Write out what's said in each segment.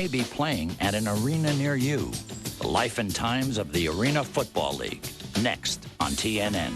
may be playing at an arena near you. The life and times of the Arena Football League, next on TNN.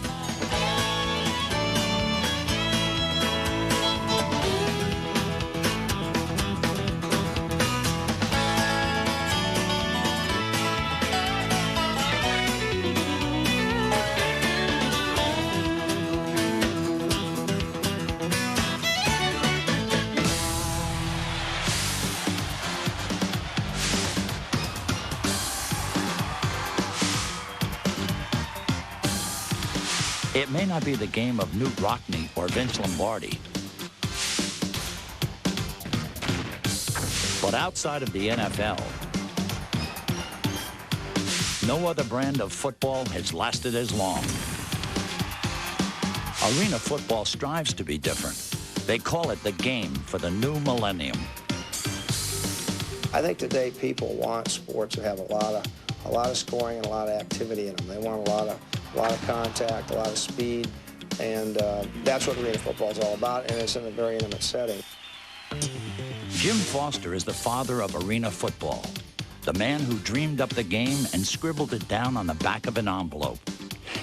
It may not be the game of Newt Rockne or Vince Lombardi, but outside of the NFL, no other brand of football has lasted as long. Arena football strives to be different. They call it the game for the new millennium. I think today people want sports that have a lot of scoring and a lot of activity in them. They want a lot of contact, a lot of speed, and that's what arena football is all about, and it's in a very intimate setting. Jim Foster is the father of arena football, the man who dreamed up the game and scribbled it down on the back of an envelope.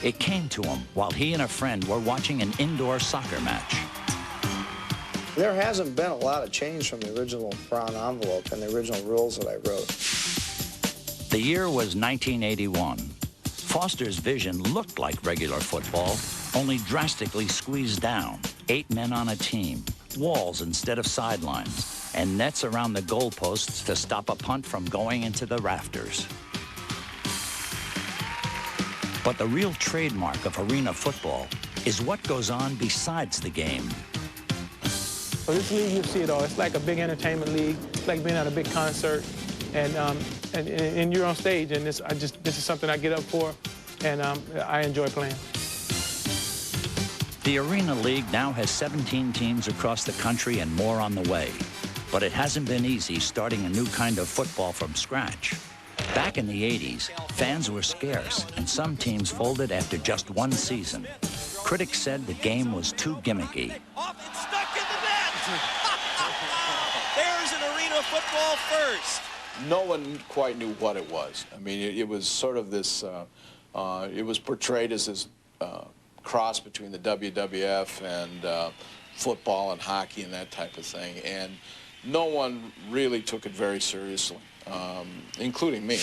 It came to him while he and a friend were watching an indoor soccer match. There hasn't been a lot of change from the original brown envelope and the original rules that I wrote. The year was 1981. Foster's vision looked like regular football, only drastically squeezed down. 8 men on a team, walls instead of sidelines, and nets around the goalposts to stop a punt from going into the rafters. But the real trademark of arena football is what goes on besides the game. So this league, you see it all. It's like a big entertainment league. It's like being at a big concert. And you're on stage, and this is something I get up for, and I enjoy playing. The Arena League now has 17 teams across the country and more on the way. But it hasn't been easy starting a new kind of football from scratch. Back in the 80s, fans were scarce, and some teams folded after just one season. Critics said the game was too gimmicky. It's stuck in the net! There's an arena football first. No one quite knew what it was. I mean, it was sort of this, it was portrayed as this cross between the WWF and football and hockey and that type of thing. And no one really took it very seriously, including me.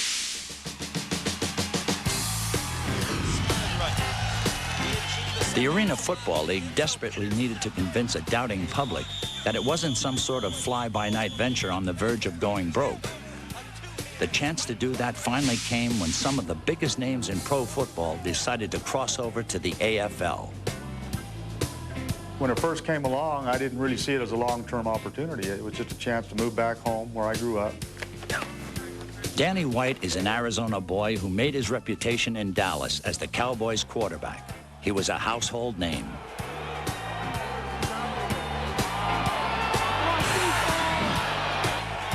The Arena Football League desperately needed to convince a doubting public that it wasn't some sort of fly-by-night venture on the verge of going broke. The chance to do that finally came when some of the biggest names in pro football decided to cross over to the AFL. When it first came along, I didn't really see it as a long-term opportunity. It was just a chance to move back home where I grew up. Danny White is an Arizona boy who made his reputation in Dallas as the Cowboys quarterback. He was a household name.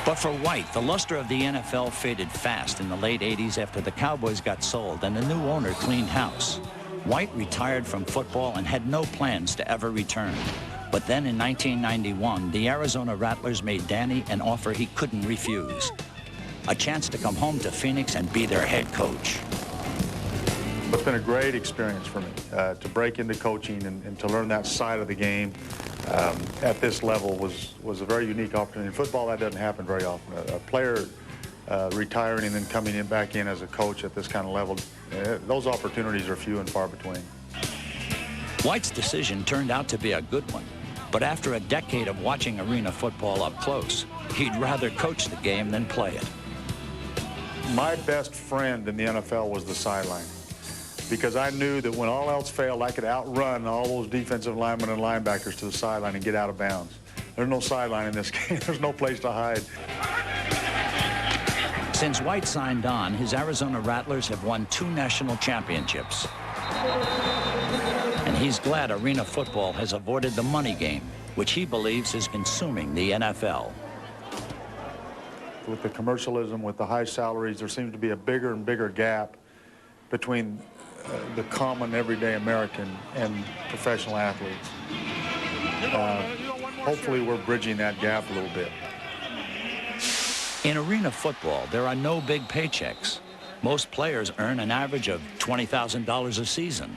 But for White, the luster of the NFL faded fast in the late 80s after the Cowboys got sold and the new owner cleaned house. White retired from football and had no plans to ever return. But then in 1991, the Arizona Rattlers made Danny an offer he couldn't refuse. A chance to come home to Phoenix and be their head coach. It's been a great experience for me to break into coaching and to learn that side of the game at this level was a very unique opportunity. In football, that doesn't happen very often. A player retiring and then coming back in as a coach at this kind of level, those opportunities are few and far between. White's decision turned out to be a good one, but after a decade of watching arena football up close, he'd rather coach the game than play it. My best friend in the NFL was the sideline, because I knew that when all else failed, I could outrun all those defensive linemen and linebackers to the sideline and get out of bounds. There's no sideline in this game. There's no place to hide. Since White signed on, his Arizona Rattlers have won 2 national championships. And he's glad arena football has avoided the money game, which he believes is consuming the NFL. With the commercialism, with the high salaries, there seems to be a bigger and bigger gap between the common everyday American and professional athletes. Hopefully we're bridging that gap a little bit. In arena football, there are no big paychecks. Most players earn an average of $20,000 a season.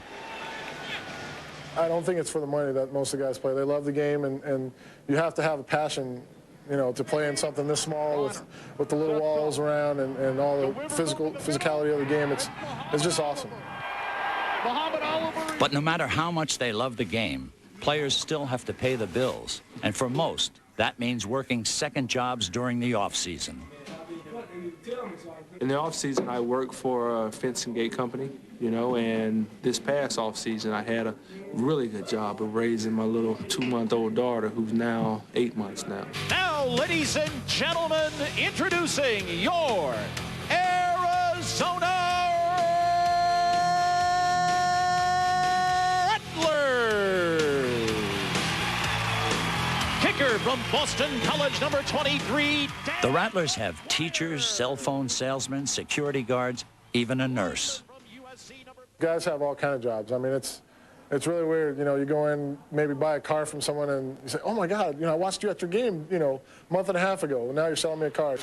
I don't think it's for the money that most of the guys play. They love the game, and you have to have a passion, you know, to play in something this small with the little walls around and all the physicality of the game. It's just awesome. But no matter how much they love the game, players still have to pay the bills. And for most, that means working second jobs during the off-season. In the off-season, I work for a fencing gate company, you know, and this past off-season, I had a really good job of raising my little 2-month-old daughter, who's now 8 months now. Now, ladies and gentlemen, introducing your Arizona Rattlers. Kicker from Boston College, number 23. The Rattlers have teachers, cell phone salesmen, security guards, even a nurse. Guys have all kind of jobs. I mean, it's really weird. You know, you go in, maybe buy a car from someone, and you say, "Oh my God, you know, I watched you at your game, you know, a month and a half ago. And now you're selling me a car."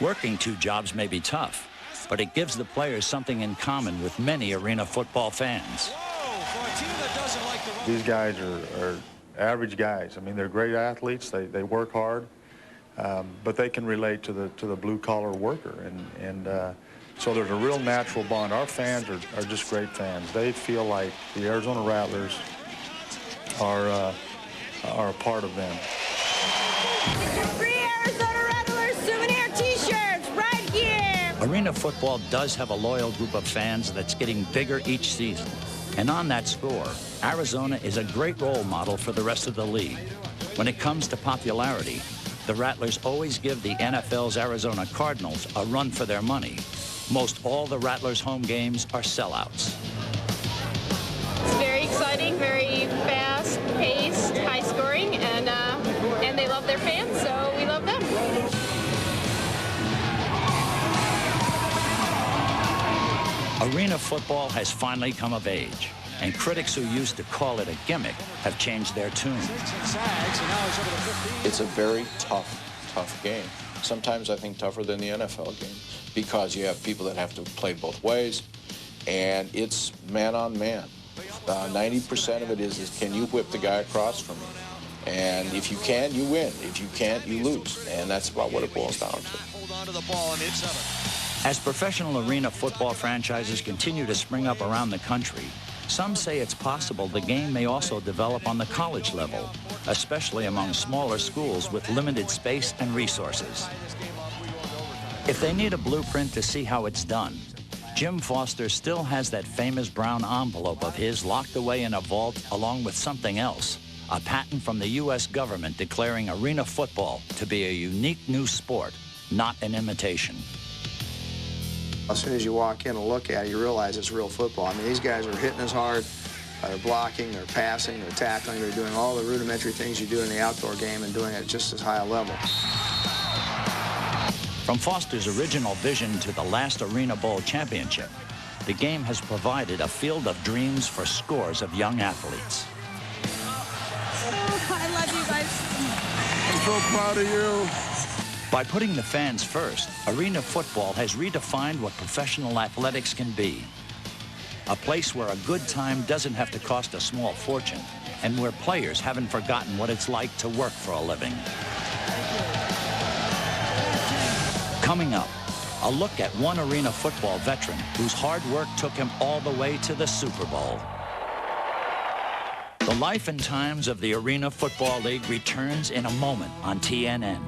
Working two jobs may be tough, but it gives the players something in common with many arena football fans. These guys are average guys. I mean, they're great athletes. They work hard, but they can relate to the blue-collar worker, and so there's a real natural bond. Our fans are just great fans. They feel like the Arizona Rattlers are a part of them. Get your free Arizona Rattlers souvenir T-shirts right here. Arena football does have a loyal group of fans that's getting bigger each season. And on that score, Arizona is a great role model for the rest of the league. When it comes to popularity, the Rattlers always give the NFL's Arizona Cardinals a run for their money. Most all the Rattlers' home games are sellouts. It's very exciting, very fast-paced, high-scoring, and they love their fans, so we love them. Arena football has finally come of age, and critics who used to call it a gimmick have changed their tune. It's a very tough game. Sometimes I think tougher than the NFL game, because you have people that have to play both ways, and it's man on man. 90% of it is can you whip the guy across from you? And if you can, you win. If you can't, you lose. And that's about what it boils down to. Hold on to the ball and hit seven. As professional arena football franchises continue to spring up around the country, some say it's possible the game may also develop on the college level, especially among smaller schools with limited space and resources. If they need a blueprint to see how it's done, Jim Foster still has that famous brown envelope of his locked away in a vault along with something else, a patent from the U.S. government declaring arena football to be a unique new sport, not an imitation. As soon as you walk in and look at it, you realize it's real football. I mean, these guys are hitting as hard, they're blocking, they're passing, they're tackling, they're doing all the rudimentary things you do in the outdoor game and doing it at just as high a level. From Foster's original vision to the last Arena Bowl championship, the game has provided a field of dreams for scores of young athletes. Oh, I love you guys. I'm so proud of you. By putting the fans first, arena football has redefined what professional athletics can be. A place where a good time doesn't have to cost a small fortune, and where players haven't forgotten what it's like to work for a living. Coming up, a look at one arena football veteran whose hard work took him all the way to the Super Bowl. The life and times of the Arena Football League returns in a moment on TNN.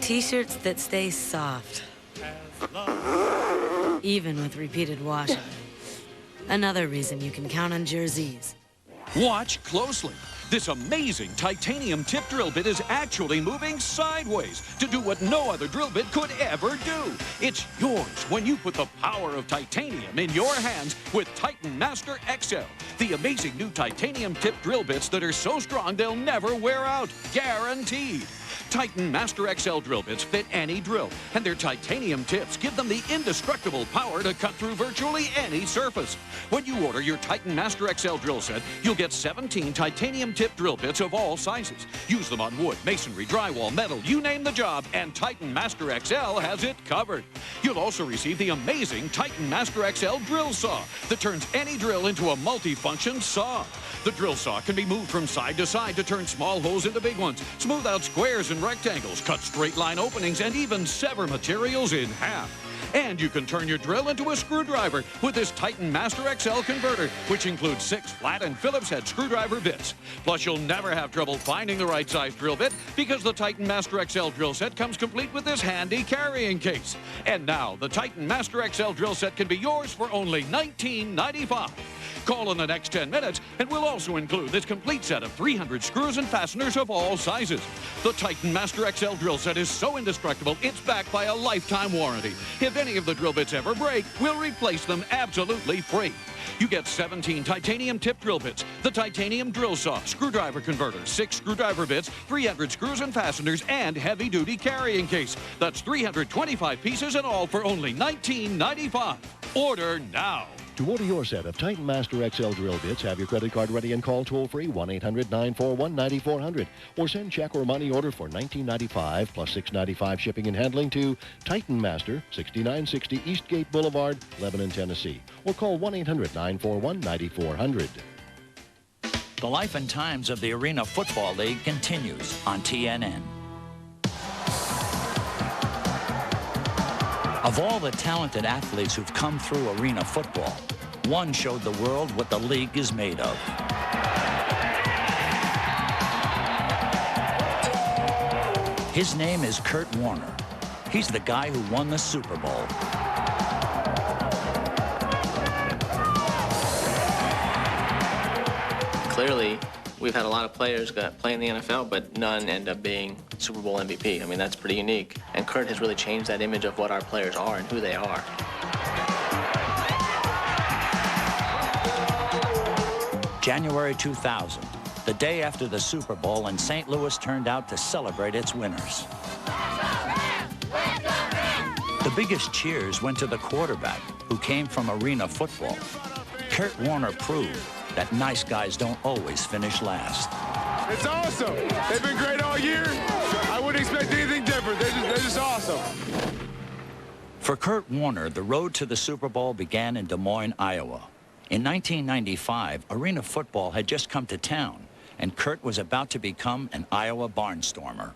T-shirts that stay soft, even with repeated washing. Another reason you can count on jerseys. Watch closely. This amazing titanium tip drill bit is actually moving sideways to do what no other drill bit could ever do. It's yours when you put the power of titanium in your hands with Titan Master XL, The amazing new titanium tipped drill bits that are so strong they'll never wear out. Guaranteed. Titan Master XL drill bits fit any drill, and their titanium tips give them the indestructible power to cut through virtually any surface. When you order your Titan Master XL drill set, you'll get 17 titanium tipped drill bits of all sizes. Use them on wood, masonry, drywall, metal, you name the job, and Titan Master XL has it covered. You'll also receive the amazing Titan Master XL drill saw that turns any drill into a multi-function saw. The drill saw can be moved from side to side to turn small holes into big ones, smooth out squares and rectangles, cut straight line openings, and even sever materials in half. And you can turn your drill into a screwdriver with this Titan Master XL converter, which includes 6 flat and Phillips head screwdriver bits. Plus, you'll never have trouble finding the right size drill bit because the Titan Master XL drill set comes complete with this handy carrying case. And now, the Titan Master XL drill set can be yours for only $19.95. Call in the next 10 minutes, and we'll also include this complete set of 300 screws and fasteners of all sizes. The Titan Master XL drill set is so indestructible, it's backed by a lifetime warranty. If any of the drill bits ever break, we'll replace them absolutely free. You get 17 titanium tipped drill bits, the titanium drill saw, screwdriver converter, 6 screwdriver bits, 300 screws and fasteners, and heavy-duty carrying case. That's 325 pieces in all for only $19.95. Order now. To order your set of Titan Master XL drill bits, have your credit card ready and call toll-free 1-800-941-9400 or send check or money order for $19.95 plus $6.95 shipping and handling to Titan Master, 6960 Eastgate Boulevard, Lebanon, Tennessee, or call 1-800-941-9400. The life and times of the Arena Football League continues on TNN. Of all the talented athletes who've come through arena football, one showed the world what the league is made of. His name is Kurt Warner. He's the guy who won the Super Bowl. Clearly, we've had a lot of players play in the NFL, but none end up being Super Bowl MVP. I mean, that's pretty unique. And Kurt has really changed that image of what our players are and who they are. January 2000, the day after the Super Bowl, and St. Louis turned out to celebrate its winners. The biggest cheers went to the quarterback, who came from arena football. Kurt Warner proved that nice guys don't always finish last. It's awesome. They've been great all year. I wouldn't expect anything different. They're just awesome. For Kurt Warner, the road to the Super Bowl began in Des Moines, Iowa. In 1995, arena football had just come to town, and Kurt was about to become an Iowa barnstormer.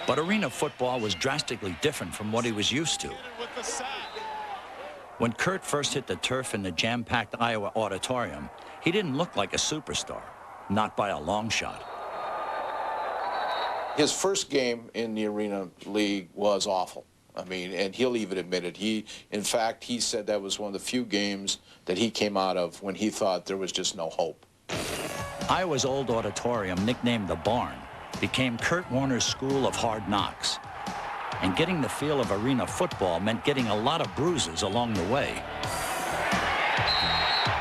But arena football was drastically different from what he was used to. When Kurt first hit the turf in the jam-packed Iowa auditorium, he didn't look like a superstar, not by a long shot. His first game in the Arena League was awful. I mean, and he'll even admit it. In fact, he said that was one of the few games that he came out of when he thought there was just no hope. Iowa's old auditorium, nicknamed the Barn, became Kurt Warner's school of hard knocks. And getting the feel of arena football meant getting a lot of bruises along the way.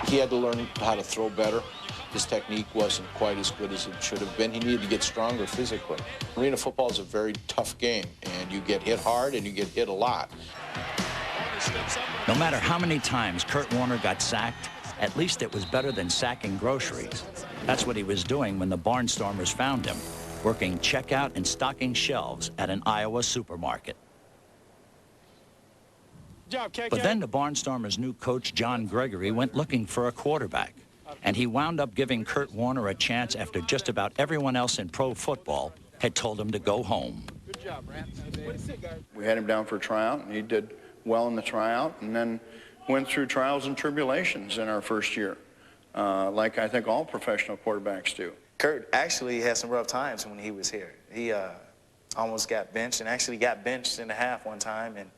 He had to learn how to throw better. His technique wasn't quite as good as it should have been. He needed to get stronger physically. Arena football is a very tough game, and you get hit hard and you get hit a lot. No matter how many times Kurt Warner got sacked, at least it was better than sacking groceries. That's what he was doing when the Barnstormers found him, working checkout and stocking shelves at an Iowa supermarket. But then the Barnstormers' new coach, John Gregory, went looking for a quarterback. And he wound up giving Kurt Warner a chance after just about everyone else in pro football had told him to go home. Good job, Brad. We had him down for a tryout, and he did well in the tryout, and then went through trials and tribulations in our first year, like I think all professional quarterbacks do. Kurt actually had some rough times when he was here. He almost got benched, and actually got benched in the half one time, and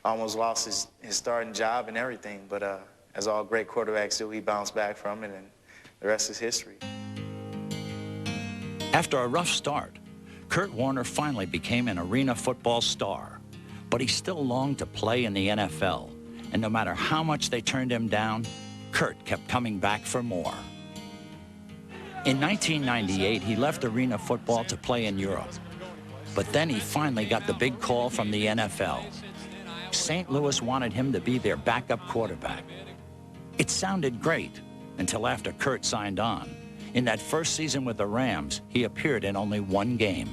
almost lost his starting job and everything. But as all great quarterbacks do, he bounced back from it, and the rest is history. After a rough start, Kurt Warner finally became an arena football star. But he still longed to play in the NFL. And no matter how much they turned him down, Kurt kept coming back for more. In 1998, he left arena football to play in Europe. But then he finally got the big call from the NFL. St. Louis wanted him to be their backup quarterback. It sounded great until after Kurt signed on. In that first season with the Rams, he appeared in only one game.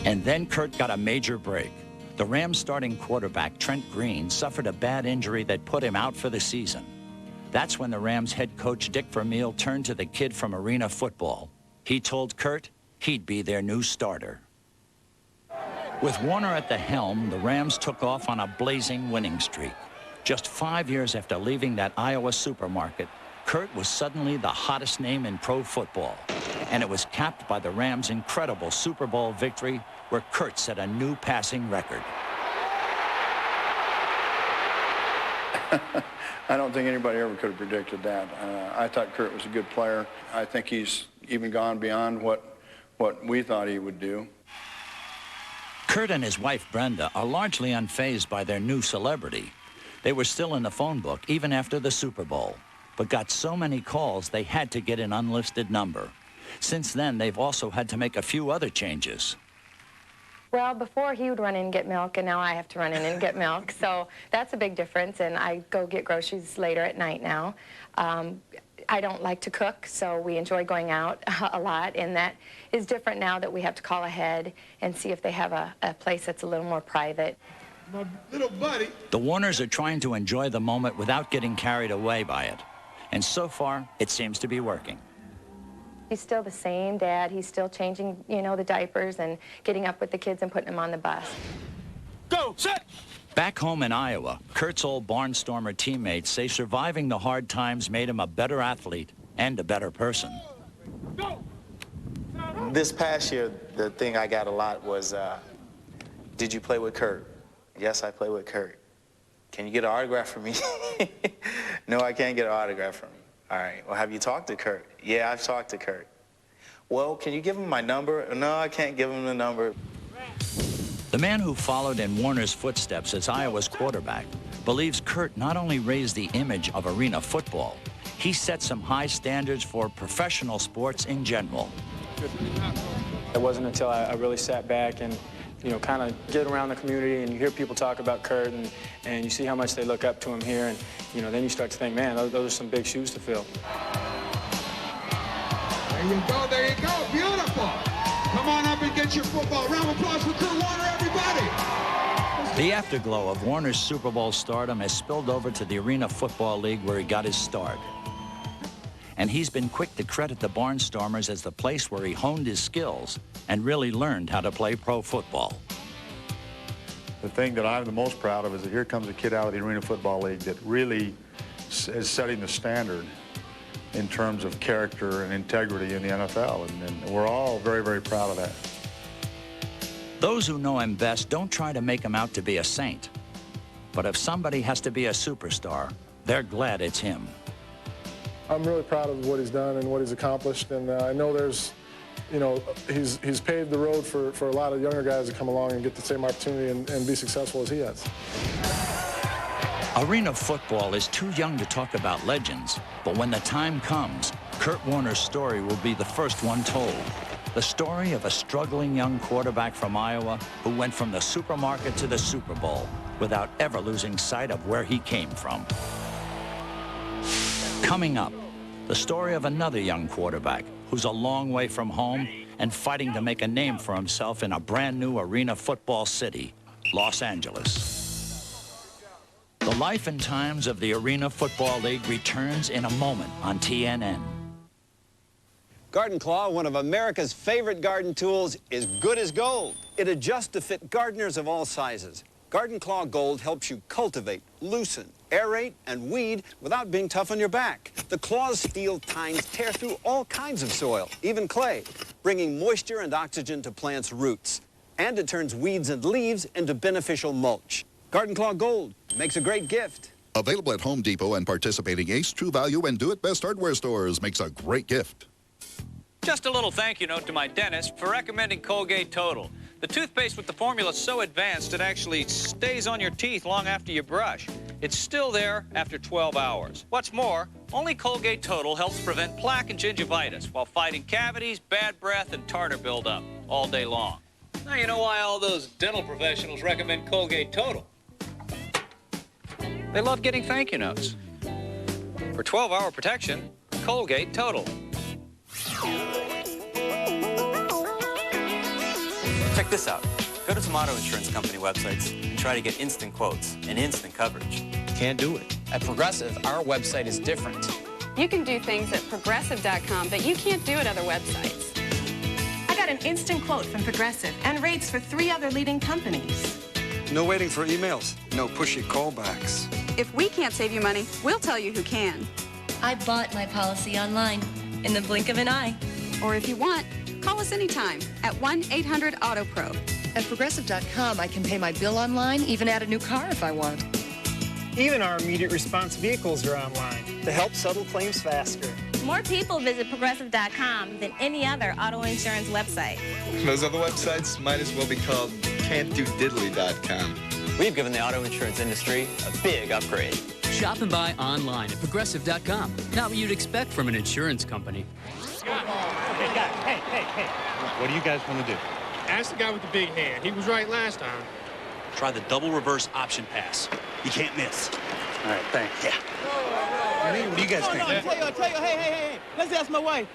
And then Kurt got a major break. The Rams starting quarterback, Trent Green, suffered a bad injury that put him out for the season. That's when the Rams head coach Dick Vermeil turned to the kid from arena football. He told Kurt he'd be their new starter. With Warner at the helm, the Rams took off on a blazing winning streak. Just 5 years after leaving that Iowa supermarket, Kurt was suddenly the hottest name in pro football. And it was capped by the Rams' incredible Super Bowl victory, where Kurt set a new passing record. I don't think anybody ever could have predicted that. I thought Kurt was a good player. I think he's even gone beyond what we thought he would do. Kurt and his wife, Brenda, are largely unfazed by their new celebrity. They were still in the phone book even after the Super Bowl, but got so many calls they had to get an unlisted number. Since then, they've also had to make a few other changes. Well, before he would run in and get milk, and now I have to run in and get milk. So that's a big difference, and I go get groceries later at night now. I don't like to cook, so we enjoy going out a lot, and that is different now that we have to call ahead and see if they have a place that's a little more private. My little buddy. The Warners are trying to enjoy the moment without getting carried away by it. And so far, it seems to be working. He's still the same dad. He's still changing, the diapers and getting up with the kids and putting them on the bus. Go, set! Back home in Iowa, Kurt's old Barnstormer teammates say surviving the hard times made him a better athlete and a better person. This past year, the thing I got a lot was, did you play with Kurt? Yes, I play with Kurt. Can you get an autograph from me? No, I can't get an autograph from you. All right, well, have you talked to Kurt? Yeah, I've talked to Kurt. Well, can you give him my number? No, I can't give him the number. The man who followed in Warner's footsteps as Iowa's quarterback believes Kurt not only raised the image of arena football, he set some high standards for professional sports in general. It wasn't until I really sat back and kind of get around the community and you hear people talk about Kurt and you see how much they look up to him here and, then you start to think, man, those are some big shoes to fill. There you go, beautiful. Come on up and get your football. Round of applause for Kurt Warner, everybody. The afterglow of Warner's Super Bowl stardom has spilled over to the Arena Football League where he got his start. And he's been quick to credit the Barnstormers as the place where he honed his skills and really learned how to play pro football. The thing that I'm the most proud of is that here comes a kid out of the Arena Football League that really is setting the standard in terms of character and integrity in the NFL, and we're all very, very proud of that. Those who know him best don't try to make him out to be a saint. But if somebody has to be a superstar, they're glad it's him. I'm really proud of what he's done and what he's accomplished, and I know there's, he's paved the road for a lot of younger guys to come along and get the same opportunity and be successful as he has. Arena football is too young to talk about legends, but when the time comes, Kurt Warner's story will be the first one told. The story of a struggling young quarterback from Iowa who went from the supermarket to the Super Bowl without ever losing sight of where he came from. Coming up, the story of another young quarterback who's a long way from home and fighting to make a name for himself in a brand new arena football city, Los Angeles. The life and times of the Arena Football League returns in a moment on TNN. Garden Claw, one of America's favorite garden tools, is good as gold. It adjusts to fit gardeners of all sizes. Garden Claw Gold helps you cultivate, loosen, aerate, and weed without being tough on your back. The claw's steel tines tear through all kinds of soil, even clay, bringing moisture and oxygen to plants' roots. And it turns weeds and leaves into beneficial mulch. Garden Claw Gold makes a great gift. Available at Home Depot and participating Ace, True Value, and Do It Best hardware stores. Makes a great gift. Just a little thank you note to my dentist for recommending Colgate Total. The toothpaste with the formula is so advanced it actually stays on your teeth long after you brush. it's still there after 12 hours. What's more, only Colgate Total helps prevent plaque and gingivitis while fighting cavities, bad breath, and tartar buildup all day long. Now you know why all those dental professionals recommend Colgate Total. They love getting thank you notes. For 12-hour protection, Colgate Total. Check this out. Go to some auto insurance company websites and try to get instant quotes and instant coverage. Can't do it. At Progressive, our website is different. You can do things at Progressive.com that you can't do at other websites. I got an instant quote from Progressive and rates for 3 other leading companies. No waiting for emails. No pushy callbacks. If we can't save you money, we'll tell you who can. I bought my policy online in the blink of an eye. Or if you want, call us anytime at 1-800-AUTOPRO. At Progressive.com, I can pay my bill online, even add a new car if I want. Even our immediate response vehicles are online to help settle claims faster. More people visit Progressive.com than any other auto insurance website. Those other websites might as well be called can'tdodiddly.com. We've given the auto insurance industry a big upgrade. Shop and buy online at Progressive.com. Not what you'd expect from an insurance company. Okay, guys, hey. What do you guys want to do? Ask the guy with the big hand. He was right last time. Try the double reverse option pass. You can't miss. All right, thanks. Yeah. What do you guys think? I tell you, hey. Let's ask my wife.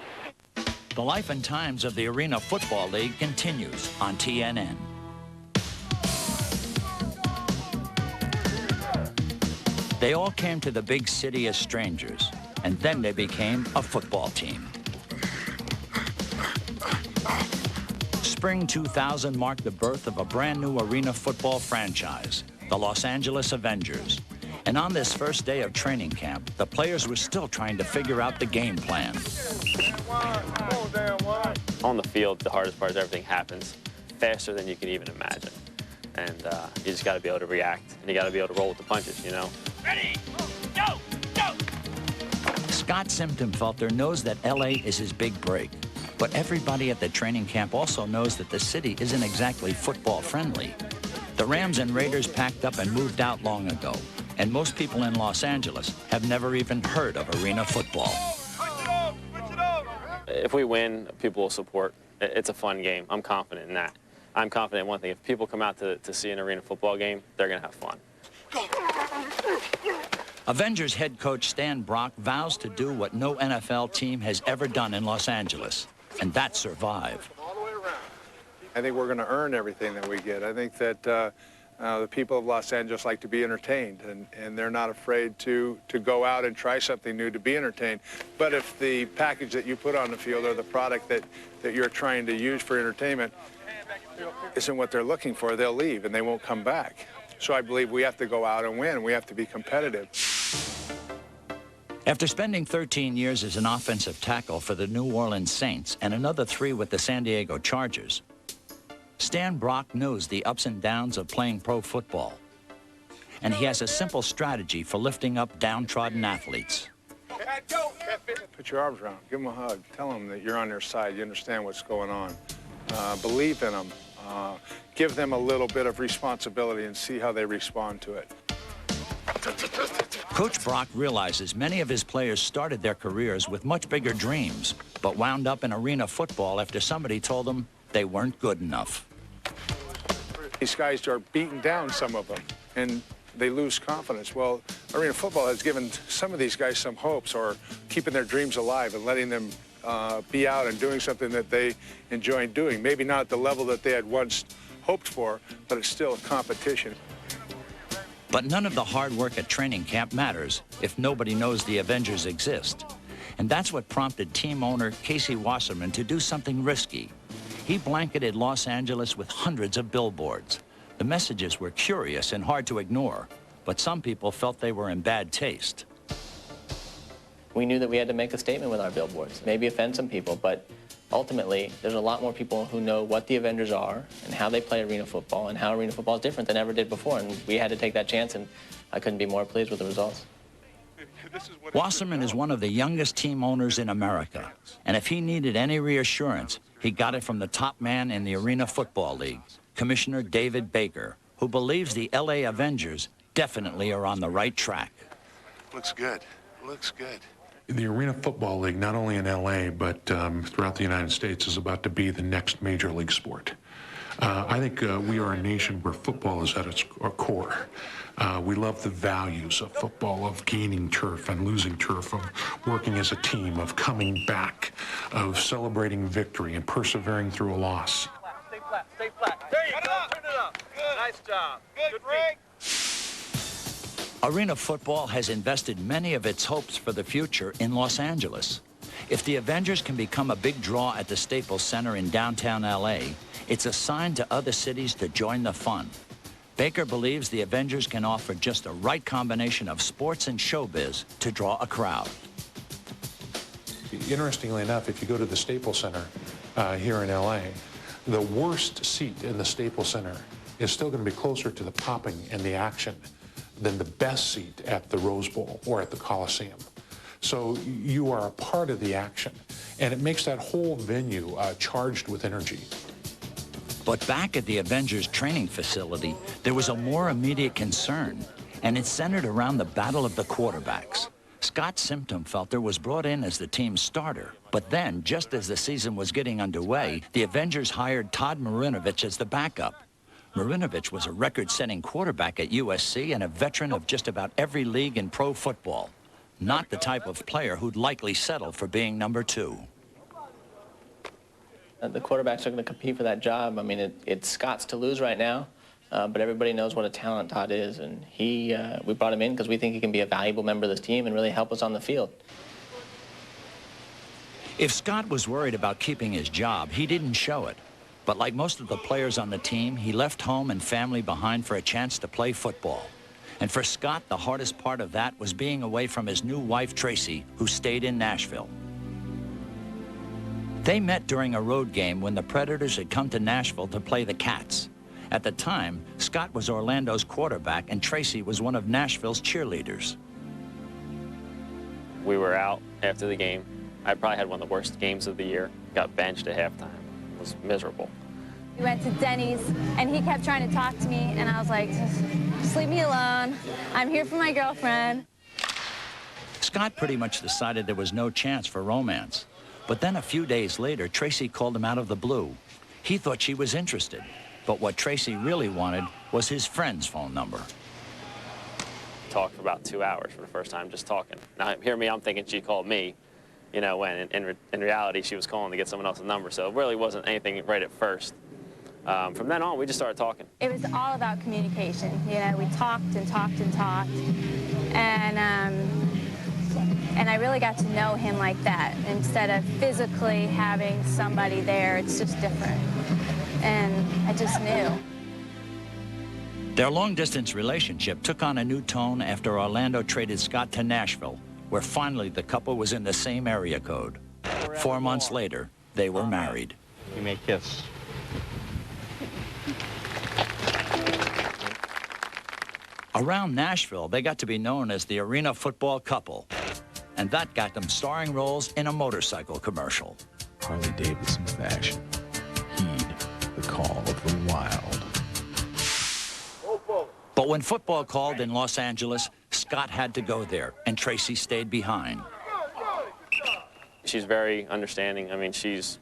The life and times of the Arena Football League continues on TNN. They all came to the big city as strangers, and then they became a football team. Spring 2000 marked the birth of a brand new arena football franchise, the Los Angeles Avengers. And on this first day of training camp, the players were still trying to figure out the game plan. On the field, the hardest part is everything happens faster than you can even imagine. And you just got to be able to react, and you got to be able to roll with the punches, you know? Ready, go! Scott Simpton-Felter knows that LA is his big break. But everybody at the training camp also knows that the city isn't exactly football friendly. The Rams and Raiders packed up and moved out long ago, and most people in Los Angeles have never even heard of arena football. If we win, people will support. It's a fun game. I'm confident in that. I'm confident in one thing. If people come out to see an arena football game, they're going to have fun. Avengers head coach Stan Brock vows to do what no NFL team has ever done in Los Angeles, and that's survive. I think we're going to earn everything that we get. I think that the people of Los Angeles like to be entertained, and they're not afraid to go out and try something new to be entertained. But if the package that you put on the field or the product that you're trying to use for entertainment isn't what they're looking for, they'll leave and they won't come back. So I believe we have to go out and win. We have to be competitive. After spending 13 years as an offensive tackle for the New Orleans Saints and another 3 with the San Diego Chargers, Stan Brock knows the ups and downs of playing pro football. And he has a simple strategy for lifting up downtrodden athletes. Put your arms around them, give them a hug, tell them that you're on their side, you understand what's going on. Believe in them, give them a little bit of responsibility and see how they respond to it. Coach Brock realizes many of his players started their careers with much bigger dreams, but wound up in arena football after somebody told them they weren't good enough. These guys are beating down, some of them, and they lose confidence. Well, arena football has given some of these guys some hopes, or keeping their dreams alive and letting them be out and doing something that they enjoy doing. Maybe not at the level that they had once hoped for, but it's still a competition. But none of the hard work at training camp matters if nobody knows the Avengers exist. And that's what prompted team owner Casey Wasserman to do something risky. He blanketed Los Angeles with hundreds of billboards. The messages were curious and hard to ignore, but some people felt they were in bad taste. We knew that we had to make a statement with our billboards, maybe offend some people, but ultimately, there's a lot more people who know what the Avengers are and how they play arena football and how arena football is different than ever did before, and we had to take that chance, and I couldn't be more pleased with the results. Wasserman is one of the youngest team owners in America, and if he needed any reassurance, he got it from the top man in the Arena Football League, Commissioner David Baker, who believes the LA Avengers definitely are on the right track. Looks good. Looks good. The Arena Football League, not only in LA, but throughout the United States, is about to be the next major league sport. I think we are a nation where football is at its core. We love the values of football, of gaining turf and losing turf, of working as a team, of coming back, of celebrating victory and persevering through a loss. Stay flat, stay flat. There you go, turn it up. Good. Nice job. Good break. Arena football has invested many of its hopes for the future in Los Angeles. If the Avengers can become a big draw at the Staples Center in downtown LA, it's a sign to other cities to join the fun. Baker believes the Avengers can offer just the right combination of sports and showbiz to draw a crowd. Interestingly enough, if you go to the Staples Center here in LA, the worst seat in the Staples Center is still going to be closer to the popping and the action than the best seat at the Rose Bowl or at the Coliseum. So you are a part of the action, and it makes that whole venue charged with energy. But back at the Avengers training facility, there was a more immediate concern, and it centered around the battle of the quarterbacks. Scott Simptomfelter was brought in as the team's starter, but then, just as the season was getting underway, the Avengers hired Todd Marinovich as the backup. Marinovich was a record-setting quarterback at USC and a veteran of just about every league in pro football. Not the type of player who'd likely settle for being number 2. The quarterbacks are going to compete for that job. I mean, it's Scott's to lose right now, but everybody knows what a talent Todd is, and we brought him in because we think he can be a valuable member of this team and really help us on the field. If Scott was worried about keeping his job, he didn't show it. But like most of the players on the team, he left home and family behind for a chance to play football. And for Scott, the hardest part of that was being away from his new wife, Tracy, who stayed in Nashville. They met during a road game when the Predators had come to Nashville to play the Cats. At the time, Scott was Orlando's quarterback and Tracy was one of Nashville's cheerleaders. We were out after the game. I probably had one of the worst games of the year. Got benched at halftime. It was miserable. We went to Denny's, and he kept trying to talk to me, and I was like, just leave me alone. I'm here for my girlfriend. Scott pretty much decided there was no chance for romance. But then a few days later, Tracy called him out of the blue. He thought she was interested, but what Tracy really wanted was his friend's phone number. Talked for about 2 hours for the first time, just talking. Now, hear me, I'm thinking she called me, you know, when in reality she was calling to get someone else's number, so it really wasn't anything right at first. From then on, we just started talking. It was all about communication. You know, we talked and talked and talked, and I really got to know him like that. Instead of physically having somebody there, it's just different, and I just knew. Their long-distance relationship took on a new tone after Orlando traded Scott to Nashville, where finally the couple was in the same area code. 4 months later, they were married. You may kiss. Around Nashville, they got to be known as the Arena Football Couple, and that got them starring roles in a motorcycle commercial. Harley Davidson fashion. Heed the call of the wild. But when football called in Los Angeles, Scott had to go there, and Tracy stayed behind. She's very understanding. I mean, she's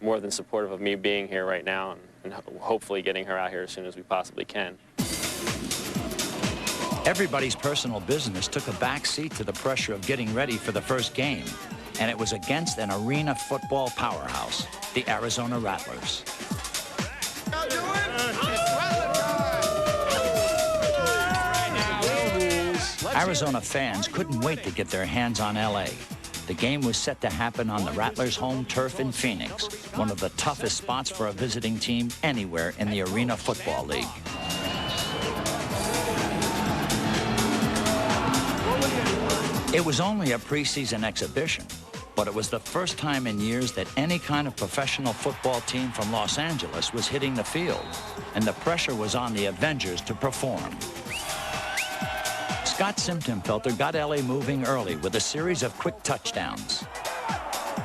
more than supportive of me being here right now and hopefully getting her out here as soon as we possibly can. Everybody's personal business took a back seat to the pressure of getting ready for the first game, and it was against an arena football powerhouse, the Arizona Rattlers. Arizona fans couldn't wait to get their hands on LA. The game was set to happen on the Rattlers' home turf in Phoenix, one of the toughest spots for a visiting team anywhere in the Arena Football League. It was only a preseason exhibition, but it was the first time in years that any kind of professional football team from Los Angeles was hitting the field, and the pressure was on the Avengers to perform. Scott Simptomfelter got LA moving early with a series of quick touchdowns.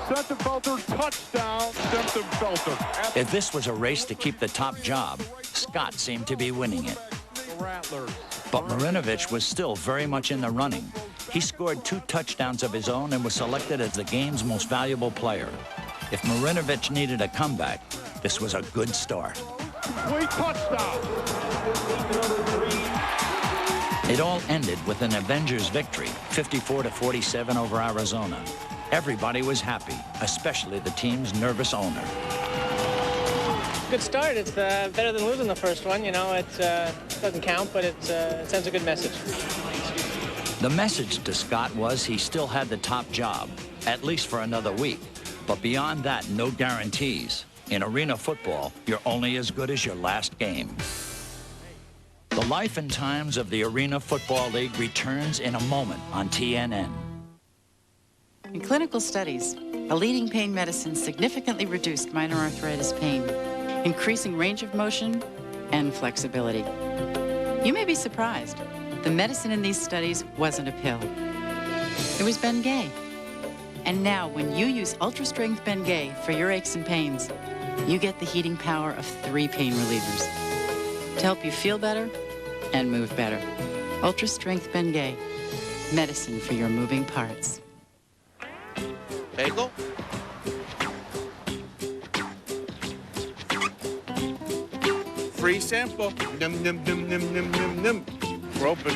Simptomfelter touchdown, Simptomfelter. If this was a race to keep the top job, Scott seemed to be winning it. The Rattlers But Marinovich was still very much in the running. He scored 2 touchdowns of his own and was selected as the game's most valuable player. If Marinovich needed a comeback, this was a good start. Sweet touchdown. It all ended with an Avengers victory, 54-47 over Arizona. Everybody was happy, especially the team's nervous owner. Good start. It's better than losing the first one. You know, it doesn't count, but it sends a good message. The message to Scott was he still had the top job, at least for another week. But beyond that, no guarantees. In arena football, you're only as good as your last game. The life and times of the Arena Football League returns in a moment on TNN. In clinical studies, a leading pain medicine significantly reduced minor arthritis pain, increasing range of motion and flexibility. You may be surprised. The medicine in these studies wasn't a pill. It was Bengay. And now, when you use ultra-strength Bengay for your aches and pains, you get the heating power of 3 pain relievers to help you feel better and move better. Ultra-strength Bengay, medicine for your moving parts. Bagel? Free sample. Num, num, num, num, num, num, num. We're open.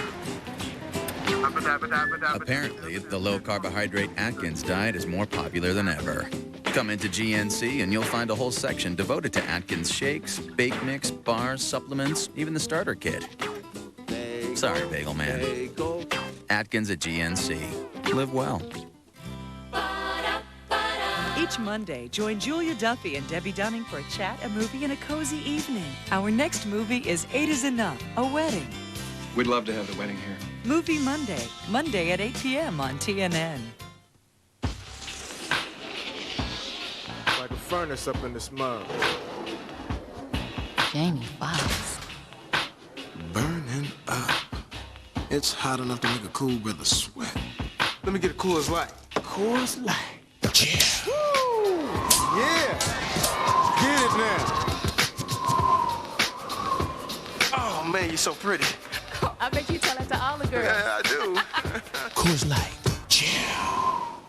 Apparently, the low-carbohydrate Atkins diet is more popular than ever. Come into GNC and you'll find a whole section devoted to Atkins shakes, bake mix, bars, supplements, even the starter kit. Sorry, Bagel Man. Atkins at GNC. Live well. Each Monday, join Julia Duffy and Debbie Dunning for a chat, a movie, and a cozy evening. Our next movie is 8 is Enough, a wedding. We'd love to have the wedding here. Movie Monday, Monday at 8 p.m. on TNN. Like a furnace up in this mug. Jamie Foxx. Burning up. It's hot enough to make a cool brother sweat. Let me get a Coors Light. Coors Light. Yeah. Woo! Yeah. Get it now. Oh, man, you're so pretty. I bet you tell it to all the girls. Yeah, I do. Coors Light. Yeah.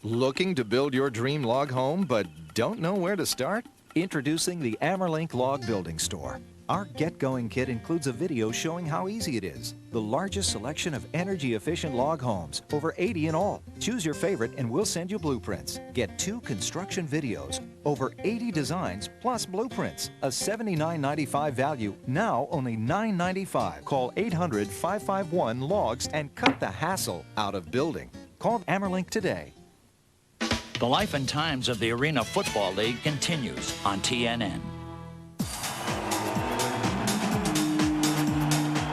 Looking to build your dream log home but don't know where to start? Introducing the Amerlink Log Building Store. Our Get Going kit includes a video showing how easy it is. The largest selection of energy-efficient log homes, over 80 in all. Choose your favorite and we'll send you blueprints. Get 2 construction videos, over 80 designs, plus blueprints. A $79.95 value, now only $9.95. Call 800-551-LOGS and cut the hassle out of building. Call Amerlink today. The life and times of the Arena Football League continues on TNN.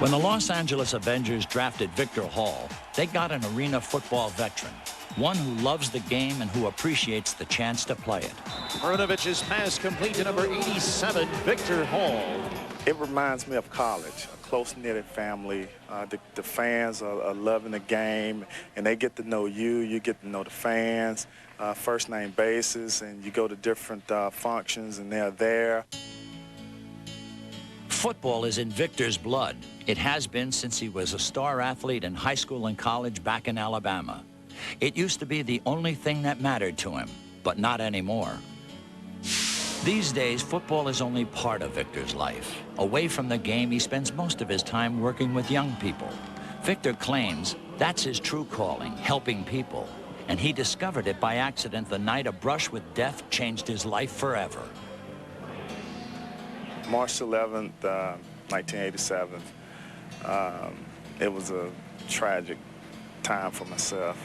When the Los Angeles Avengers drafted Victor Hall, they got an arena football veteran, one who loves the game and who appreciates the chance to play it. Marinovich's pass complete to number 87, Victor Hall. It reminds me of college, a close-knit family. The fans are loving the game, and they get to know you. You get to know the fans, first-name basis, and you go to different functions, and they're there. Football is in Victor's blood. It has been since he was a star athlete in high school and college back in Alabama. It used to be the only thing that mattered to him, but not anymore. These days, football is only part of Victor's life. Away from the game, he spends most of his time working with young people. Victor claims that's his true calling, helping people. And he discovered it by accident the night a brush with death changed his life forever. March 11th, 1987, it was a tragic time for myself.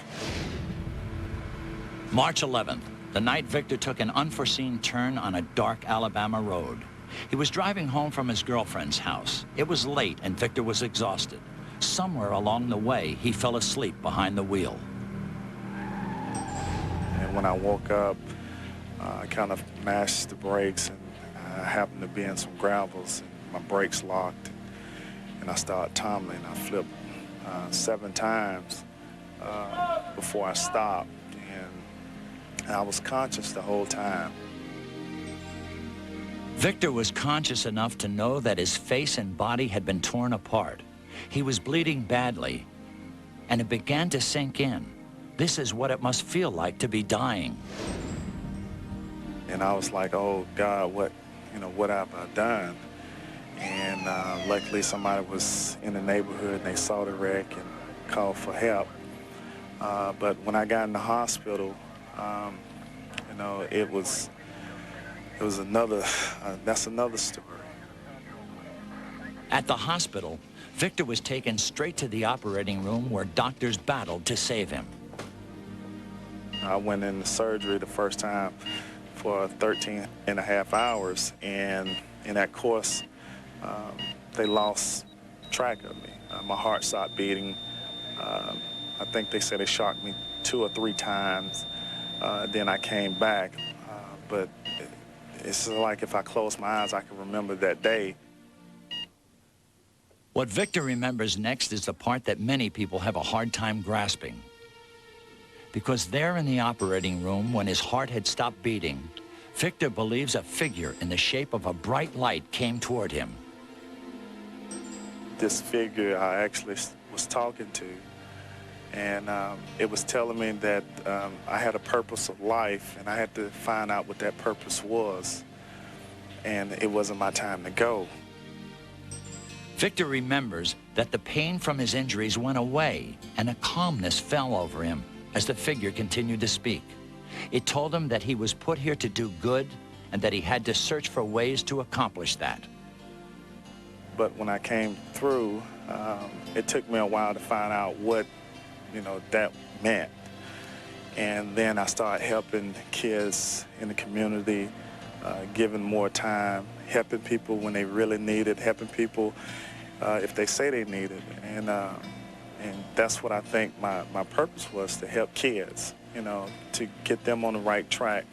March 11th, the night Victor took an unforeseen turn on a dark Alabama road. He was driving home from his girlfriend's house. It was late and Victor was exhausted. Somewhere along the way, he fell asleep behind the wheel. And when I woke up, I kind of mashed the brakes, and I happened to be in some gravels, and my brakes locked, and I started tumbling. I flipped 7 times before I stopped, and I was conscious the whole time. Victor was conscious enough to know that his face and body had been torn apart. He was bleeding badly, and it began to sink in. This is what it must feel like to be dying. And I was like, oh God, what have I done? And luckily somebody was in the neighborhood and they saw the wreck and called for help. But when I got in the hospital, it was another, that's another story. At the hospital, Victor was taken straight to the operating room where doctors battled to save him. I went into surgery the first time for 13 and a half hours, and in that course, they lost track of me. My heart stopped beating. I think they said they shocked me 2 or 3 times. Then I came back, but it's like if I close my eyes, I can remember that day. What Victor remembers next is the part that many people have a hard time grasping. Because there in the operating room, when his heart had stopped beating, Victor believes a figure in the shape of a bright light came toward him. This figure I actually was talking to, and it was telling me that I had a purpose of life, and I had to find out what that purpose was, and it wasn't my time to go. Victor remembers that the pain from his injuries went away, and a calmness fell over him as the figure continued to speak. It told him that he was put here to do good and that he had to search for ways to accomplish that. But when I came through, it took me a while to find out what, that meant. And then I started helping kids in the community, giving more time, helping people when they really need it, helping people if they say they need it. And that's what I think my purpose was, to help kids, to get them on the right track.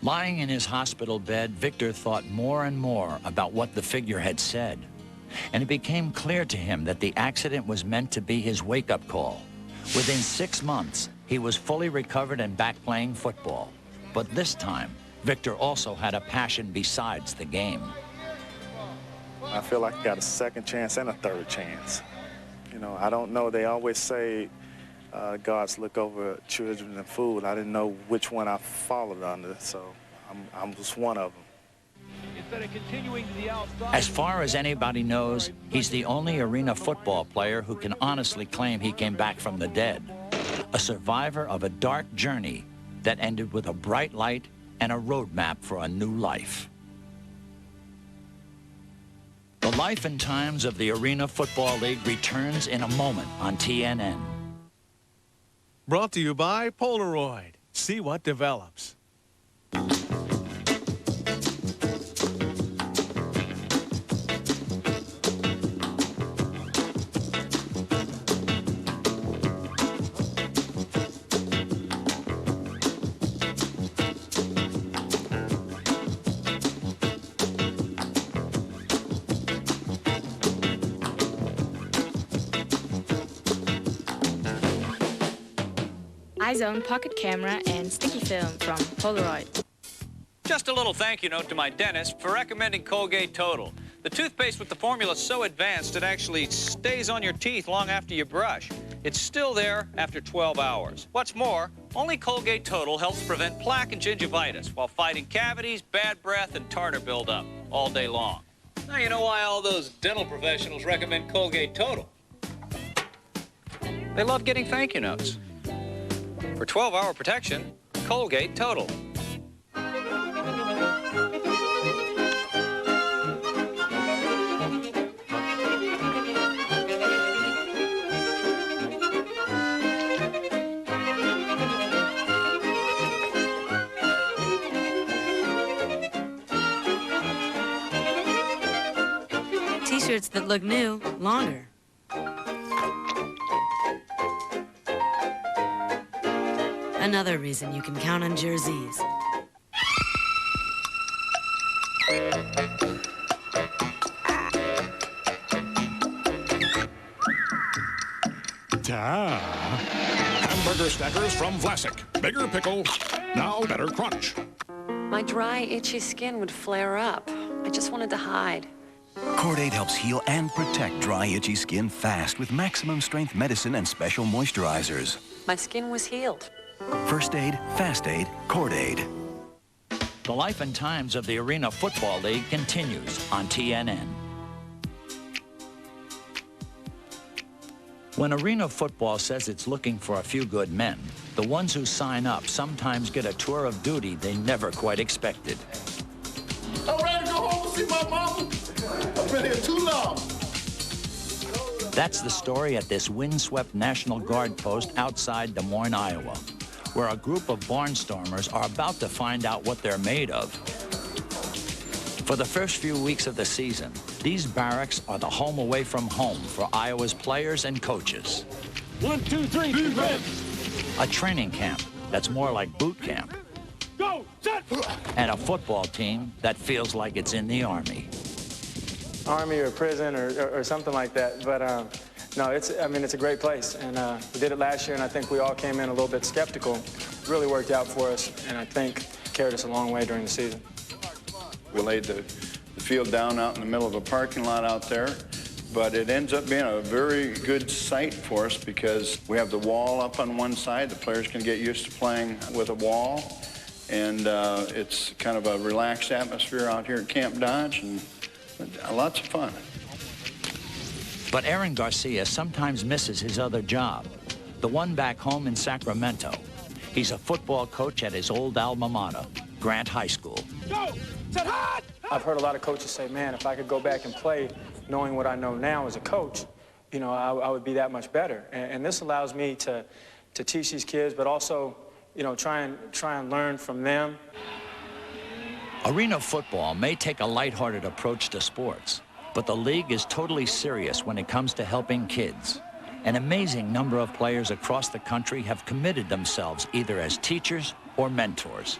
Lying in his hospital bed, Victor thought more and more about what the figure had said. And it became clear to him that the accident was meant to be his wake-up call. Within 6 months, he was fully recovered and back playing football. But this time, Victor also had a passion besides the game. I feel like I got a second chance and a third chance. I don't know. They always say God's look over children and food. I didn't know which one I followed under, so I'm just one of them. As far as anybody knows, he's the only arena football player who can honestly claim he came back from the dead. A survivor of a dark journey that ended with a bright light and a roadmap for a new life. The life and times of the Arena Football League returns in a moment on TNN. Brought to you by Polaroid. See what develops. iZone pocket camera and sticky film from Polaroid. Just a little thank you note to my dentist for recommending Colgate Total. The toothpaste with the formula is so advanced it actually stays on your teeth long after you brush. It's still there after 12 hours. What's more, only Colgate Total helps prevent plaque and gingivitis while fighting cavities, bad breath, and tartar buildup all day long. Now you know why all those dental professionals recommend Colgate Total. They love getting thank you notes. For 12-hour protection, Colgate Total. T-shirts that look new longer. Another reason you can count on jerseys. Hamburger stackers from Vlasic. Bigger pickle, now better crunch. My dry, itchy skin would flare up. I just wanted to hide. Cordate helps heal and protect dry, itchy skin fast with maximum strength medicine and special moisturizers. My skin was healed. First aid, fast aid, Cordate. The life and times of the Arena Football League continues on TNN. When Arena Football says it's looking for a few good men, the ones who sign up sometimes get a tour of duty they never quite expected. I'm ready to go home and see my mama. I've been here too long. That's the story at this windswept National Guard post outside Des Moines, Iowa, where a group of barnstormers are about to find out what they're made of. For the first few weeks of the season, these barracks are the home away from home for Iowa's players and coaches. 1, 2, 3, defense. A training camp that's more like boot camp. Go, set. And a football team that feels like it's in the Army. Army or prison or something like that. But no, it's a great place. And we did it last year, and I think we all came in a little bit skeptical. It really worked out for us, and I think carried us a long way during the season. We laid the field down out in the middle of a parking lot out there, but it ends up being a very good site for us because we have the wall up on one side. The players can get used to playing with a wall, and it's kind of a relaxed atmosphere out here at Camp Dodge, and lots of fun. But Aaron Garcia sometimes misses his other job, the one back home in Sacramento. He's a football coach at his old alma mater, Grant High School. Go! Set hard! I've heard a lot of coaches say, man, if I could go back and play knowing what I know now as a coach, you know, I would be that much better. And this allows me to teach these kids, but also, you know, try and learn from them. Arena football may take a lighthearted approach to sports, but the league is totally serious when it comes to helping kids. An amazing number of players across the country have committed themselves either as teachers or mentors.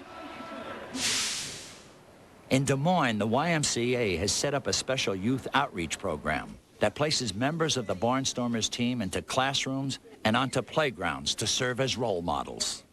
In Des Moines, the YMCA has set up a special youth outreach program that places members of the Barnstormers team into classrooms and onto playgrounds to serve as role models.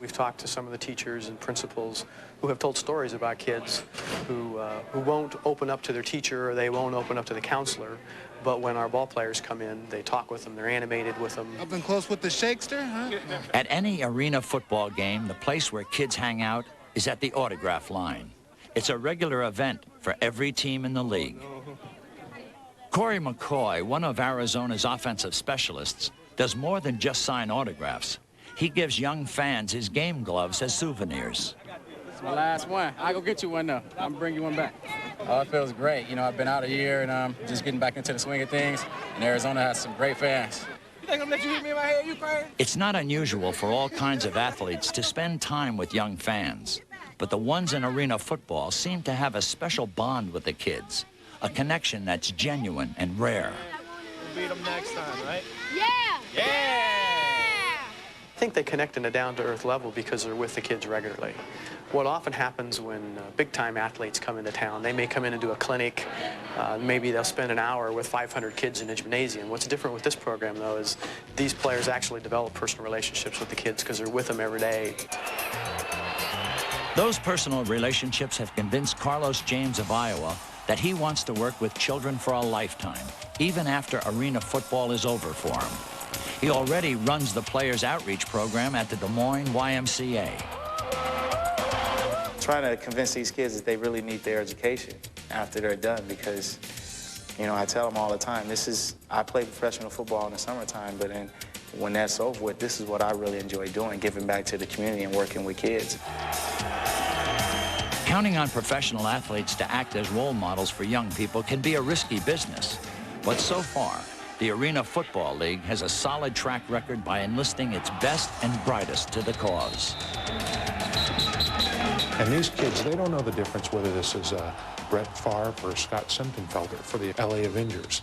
We've talked to some of the teachers and principals who have told stories about kids who won't open up to their teacher or they won't open up to the counselor, but when our ball players come in, they talk with them, they're animated with them. Up and close with the Shakester, huh? At any arena football game, the place where kids hang out is at the autograph line. It's a regular event for every team in the league. Corey McCoy, one of Arizona's offensive specialists, does more than just sign autographs. He gives young fans his game gloves as souvenirs. It's my last one. I'll go get you one, though. I'm bring you one back. Oh, it feels great. You know, I've been out a year, and just getting back into the swing of things. And Arizona has some great fans. You think I'm gonna let you hit me in my head? You crazy? It's not unusual for all kinds of athletes to spend time with young fans. But the ones in arena football seem to have a special bond with the kids, a connection that's genuine and rare. We'll beat them next time, right? Yeah! Yeah! I think they connect in a down-to-earth level because they're with the kids regularly. What often happens when big-time athletes come into town, they may come in and do a clinic. Maybe they'll spend an hour with 500 kids in a gymnasium. What's different with this program, though, is these players actually develop personal relationships with the kids because they're with them every day. Those personal relationships have convinced Carlos James of Iowa that he wants to work with children for a lifetime, even after arena football is over for him. He already runs the Players Outreach Program at the Des Moines YMCA. Trying to convince these kids that they really need their education after they're done because, you know, I tell them all the time, I play professional football in the summertime, but when that's over with, this is what I really enjoy doing, giving back to the community and working with kids. Counting on professional athletes to act as role models for young people can be a risky business. But so far, the Arena Football League has a solid track record by enlisting its best and brightest to the cause. And these kids, they don't know the difference whether this is Brett Favre or Scott Simpenfelder for the LA Avengers.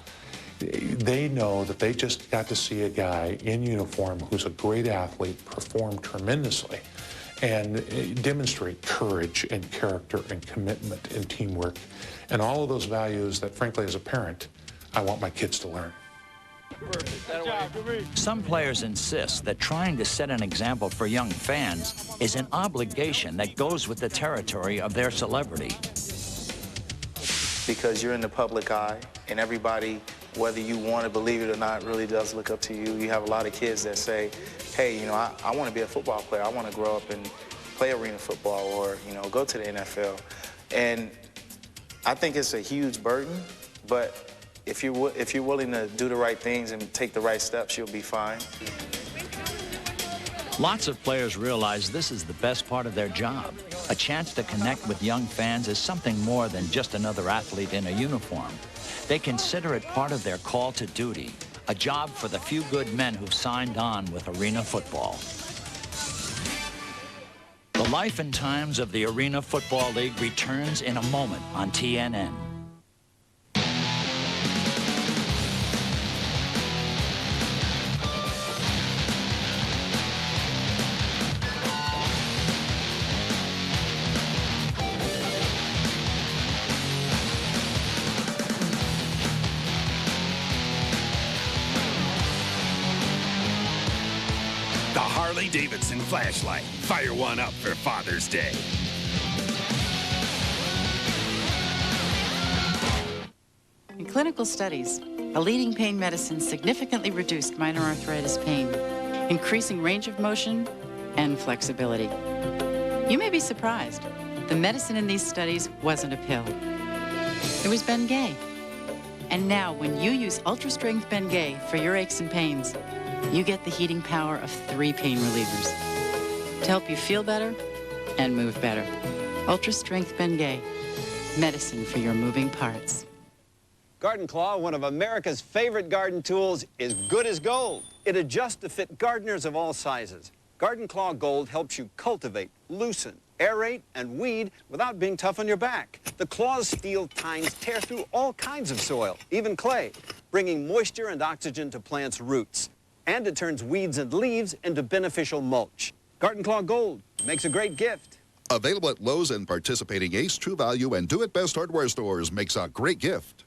They know that they just got to see a guy in uniform who's a great athlete perform tremendously and demonstrate courage and character and commitment and teamwork and all of those values that, frankly, as a parent, I want my kids to learn. Some players insist that trying to set an example for young fans is an obligation that goes with the territory of their celebrity. because you're in the public eye, and everybody, whether you want to believe it or not, really does look up to you. You have a lot of kids that say, hey, you know, I want to be a football player. I want to grow up and play arena football or, you know, go to the NFL. And I think it's a huge burden, but if you're willing to do the right things and take the right steps, you'll be fine. Lots of players realize this is the best part of their job. A chance to connect with young fans is something more than just another athlete in a uniform. They consider it part of their call to duty, a job for the few good men who've signed on with arena football. The life and times of the Arena Football League returns in a moment on TNN. Davidson flashlight. Fire one up for Father's Day. In clinical studies, a leading pain medicine significantly reduced minor arthritis pain, increasing range of motion and flexibility. You may be surprised. The medicine in these studies wasn't a pill. It was Bengay. And now, when you use ultra-strength Bengay for your aches and pains, you get the heating power of 3 pain relievers to help you feel better and move better. Ultra Strength Bengay, medicine for your moving parts. Garden Claw, one of America's favorite garden tools, is good as gold. It adjusts to fit gardeners of all sizes. Garden Claw Gold helps you cultivate, loosen, aerate, and weed without being tough on your back. The claw's steel tines tear through all kinds of soil, even clay, bringing moisture and oxygen to plants' roots. And it turns weeds and leaves into beneficial mulch. Garden Claw Gold makes a great gift. Available at Lowe's and participating Ace, True Value, and Do It Best hardware stores. Makes a great gift.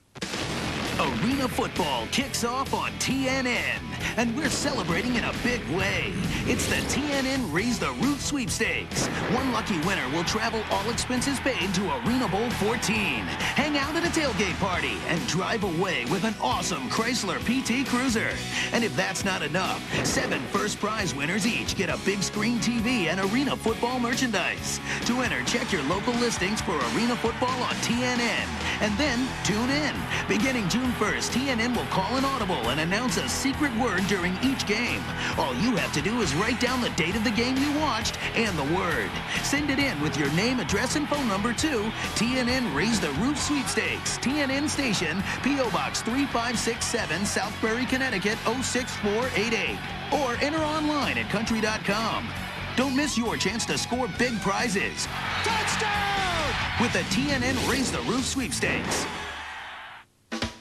Arena football kicks off on TNN, and we're celebrating in a big way. It's the TNN Raise the Roof Sweepstakes. One lucky winner will travel all expenses paid to Arena Bowl 14. Hang out at a tailgate party and drive away with an awesome Chrysler PT Cruiser. And if that's not enough, 7 first prize winners each get a big screen TV and arena football merchandise. To enter, check your local listings for arena football on TNN. And then tune in. Beginning June 1st, TNN will call an audible and announce a secret word during each game. All you have to do is write down the date of the game you watched and the word. Send it in with your name, address, and phone number to TNN Raise the Roof Sweepstakes, TNN Station, P.O. Box 3567, South Prairie, Connecticut 06488. Or enter online at country.com. Don't miss your chance to score big prizes. Touchdown! With the TNN Raise the Roof Sweepstakes.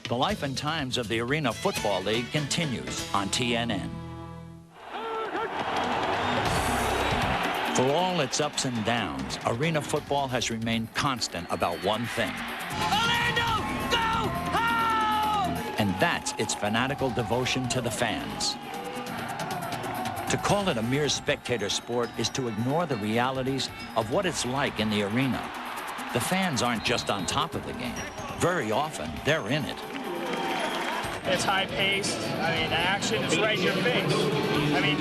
The life and times of the Arena Football League continues on TNN. For all its ups and downs, Arena Football has remained constant about one thing. Orlando, go home! And that's its fanatical devotion to the fans. To call it a mere spectator sport is to ignore the realities of what it's like in the arena. The fans aren't just on top of the game. Very often, they're in it. It's high-paced. I mean, the action is right in your face. I mean,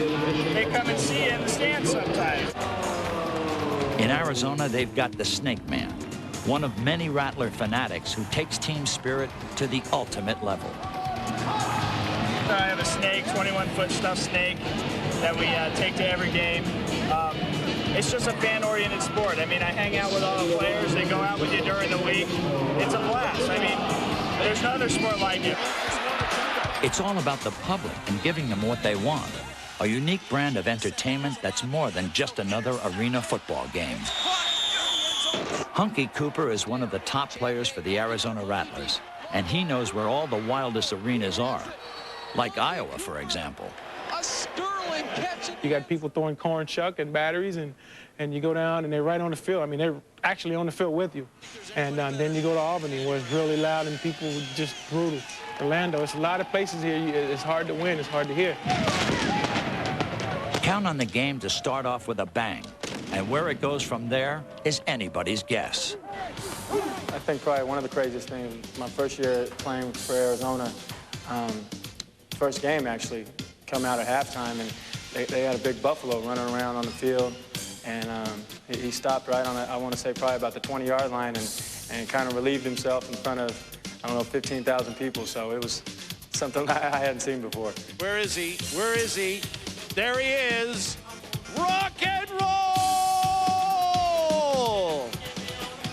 they come and see you in the stands sometimes. In Arizona, they've got the Snake Man, one of many Rattler fanatics who takes team spirit to the ultimate level. I have a snake, 21-foot stuffed snake, that we take to every game. It's just a fan-oriented sport. I mean, I hang out with all the players. They go out with you during the week. It's a blast. I mean, there's no other sport like it. It's all about the public and giving them what they want. A unique brand of entertainment that's more than just another arena football game. Hunky Cooper is one of the top players for the Arizona Rattlers, and he knows where all the wildest arenas are. Like Iowa, for example. A sterling catch. You got people throwing corn shuck and batteries, and you go down, and they're right on the field. I mean, they're actually on the field with you. And then you go to Albany, where it's really loud and people are just brutal. Orlando, it's a lot of places here. It's hard to win. It's hard to hear. Count on the game to start off with a bang. And where it goes from there is anybody's guess. I think probably one of the craziest things, my first year playing for Arizona, first game actually, come out at halftime, and they had a big buffalo running around on the field, and he stopped right on, I want to say probably about the 20-yard line, and kind of relieved himself in front of, I don't know, 15,000 people, so it was something I hadn't seen before. Where is he? Where is he? There he is. Rock and roll!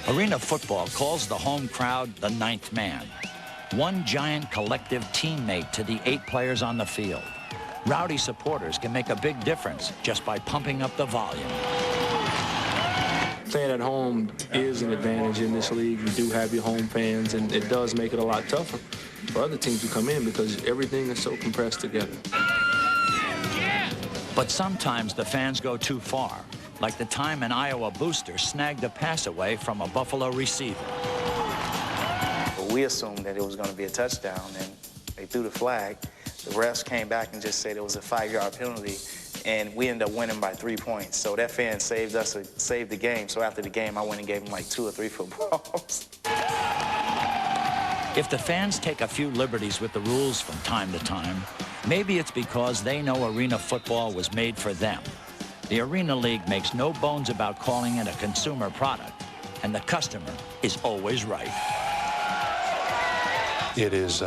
Arena football calls the home crowd the ninth man. One giant collective teammate to the 8 players on the field. Rowdy supporters can make a big difference just by pumping up the volume. Playing at home is an advantage in this league. You do have your home fans, and it does make it a lot tougher for other teams to come in because everything is so compressed together. But sometimes the fans go too far, like the time an Iowa booster snagged a pass away from a Buffalo receiver. We assumed that it was going to be a touchdown, and they threw the flag. The refs came back and just said it was a 5-yard penalty, and we ended up winning by 3 points. So that fan saved us, saved the game. So after the game, I went and gave him like 2 or 3 footballs. If the fans take a few liberties with the rules from time to time, maybe it's because they know arena football was made for them. The Arena League makes no bones about calling it a consumer product, and the customer is always right. It is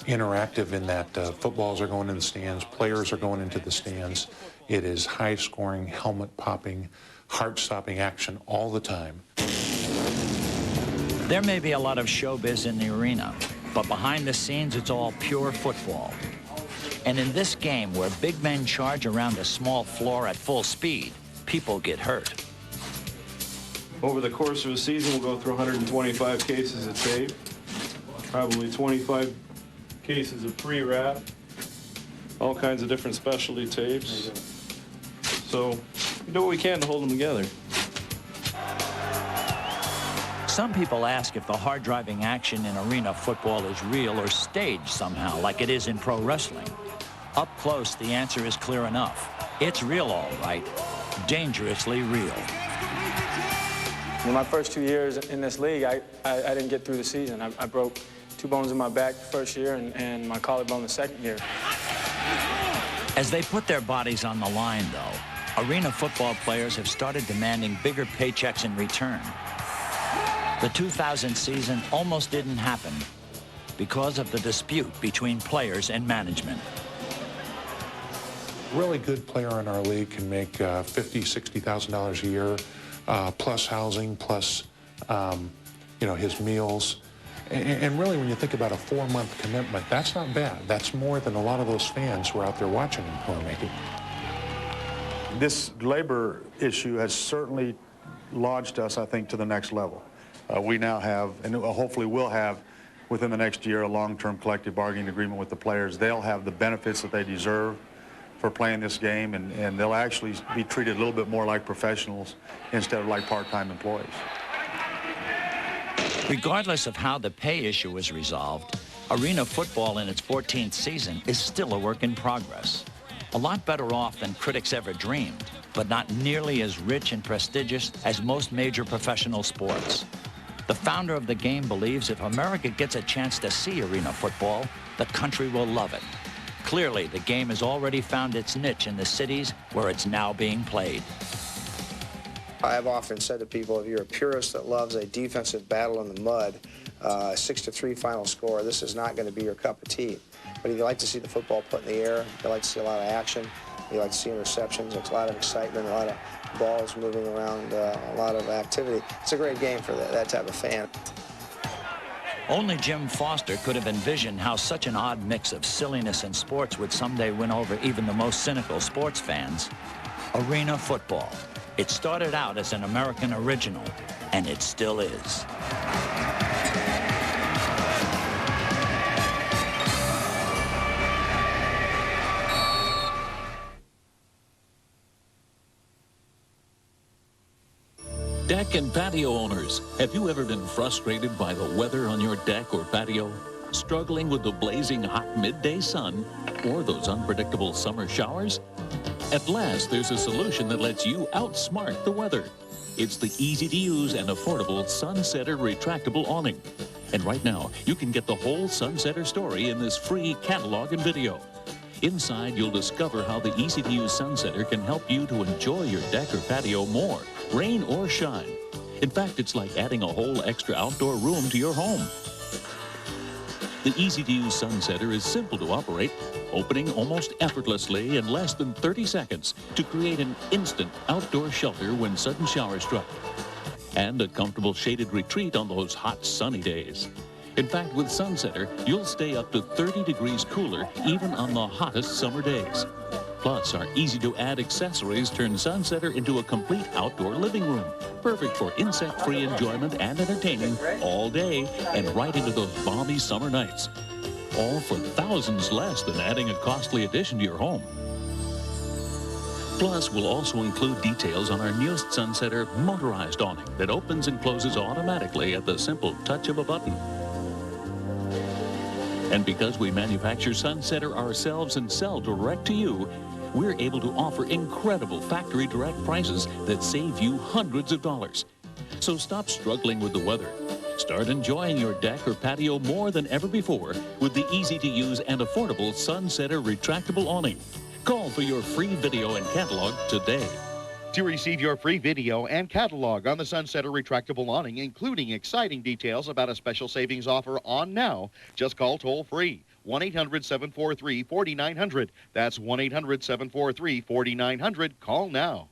interactive in that footballs are going in the stands, players are going into the stands. It is high-scoring, helmet-popping, heart-stopping action all the time. There may be a lot of showbiz in the arena, but behind the scenes, it's all pure football. And in this game, where big men charge around a small floor at full speed, people get hurt. Over the course of a season, we'll go through 125 cases of tape, probably 25 cases of pre-wrap, all kinds of different specialty tapes. So we do what we can to hold them together. Some people ask if the hard-driving action in arena football is real or staged somehow, like it is in pro wrestling. Up close, the answer is clear enough. It's real, all right. Dangerously real. In my first 2 years in this league, I didn't get through the season. I broke 2 bones in my back the first year and my collarbone the second year. As they put their bodies on the line, though, arena football players have started demanding bigger paychecks in return. The 2000 season almost didn't happen because of the dispute between players and management. Really good player in our league can make $50,000, $60,000 a year, plus housing, plus his meals. And really, when you think about a 4-month commitment, that's not bad. That's more than a lot of those fans who are out there watching him who are making. This labor issue has certainly launched us, I think, to the next level. We now have, and hopefully will have, within the next year, a long-term collective bargaining agreement with the players. They'll have the benefits that they deserve for playing this game, and they'll actually be treated a little bit more like professionals instead of like part-time employees. Regardless of how the pay issue is resolved, arena football in its 14th season is still a work in progress. A lot better off than critics ever dreamed, but not nearly as rich and prestigious as most major professional sports. The founder of the game believes if America gets a chance to see arena football, the country will love it. Clearly, the game has already found its niche in the cities where it's now being played. I have often said to people, if you're a purist that loves a defensive battle in the mud, 6-3 final score, this is not going to be your cup of tea. But if you like to see the football put in the air, if you like to see a lot of action, you like to see interceptions, it's a lot of excitement, a lot of balls moving around, a lot of activity. It's a great game for that type of fan. Only Jim Foster could have envisioned how such an odd mix of silliness and sports would someday win over even the most cynical sports fans. Arena football. It started out as an American original, and it still is. Deck and patio owners, have you ever been frustrated by the weather on your deck or patio? Struggling with the blazing hot midday sun or those unpredictable summer showers? At last, there's a solution that lets you outsmart the weather. It's the easy-to-use and affordable Sunsetter retractable awning. And right now, you can get the whole Sunsetter story in this free catalog and video. Inside, you'll discover how the easy-to-use Sunsetter can help you to enjoy your deck or patio more, rain or shine. In fact, it's like adding a whole extra outdoor room to your home. The easy-to-use Sunsetter is simple to operate, opening almost effortlessly in less than 30 seconds to create an instant outdoor shelter when sudden showers struck, and a comfortable shaded retreat on those hot, sunny days. In fact, with Sunsetter, you'll stay up to 30 degrees cooler even on the hottest summer days. Plus, our easy-to-add accessories turn Sunsetter into a complete outdoor living room, perfect for insect-free enjoyment and entertaining all day and right into those balmy summer nights. All for thousands less than adding a costly addition to your home. Plus, we'll also include details on our newest Sunsetter motorized awning that opens and closes automatically at the simple touch of a button. And because we manufacture Sunsetter ourselves and sell direct to you, we're able to offer incredible factory direct prices that save you hundreds of dollars. So stop struggling with the weather. Start enjoying your deck or patio more than ever before with the easy-to-use and affordable Sunsetter retractable awning. Call for your free video and catalog today. To receive your free video and catalog on the Sunsetter retractable awning, including exciting details about a special savings offer on now, just call toll-free 1-800-743-4900. That's 1-800-743-4900. Call now.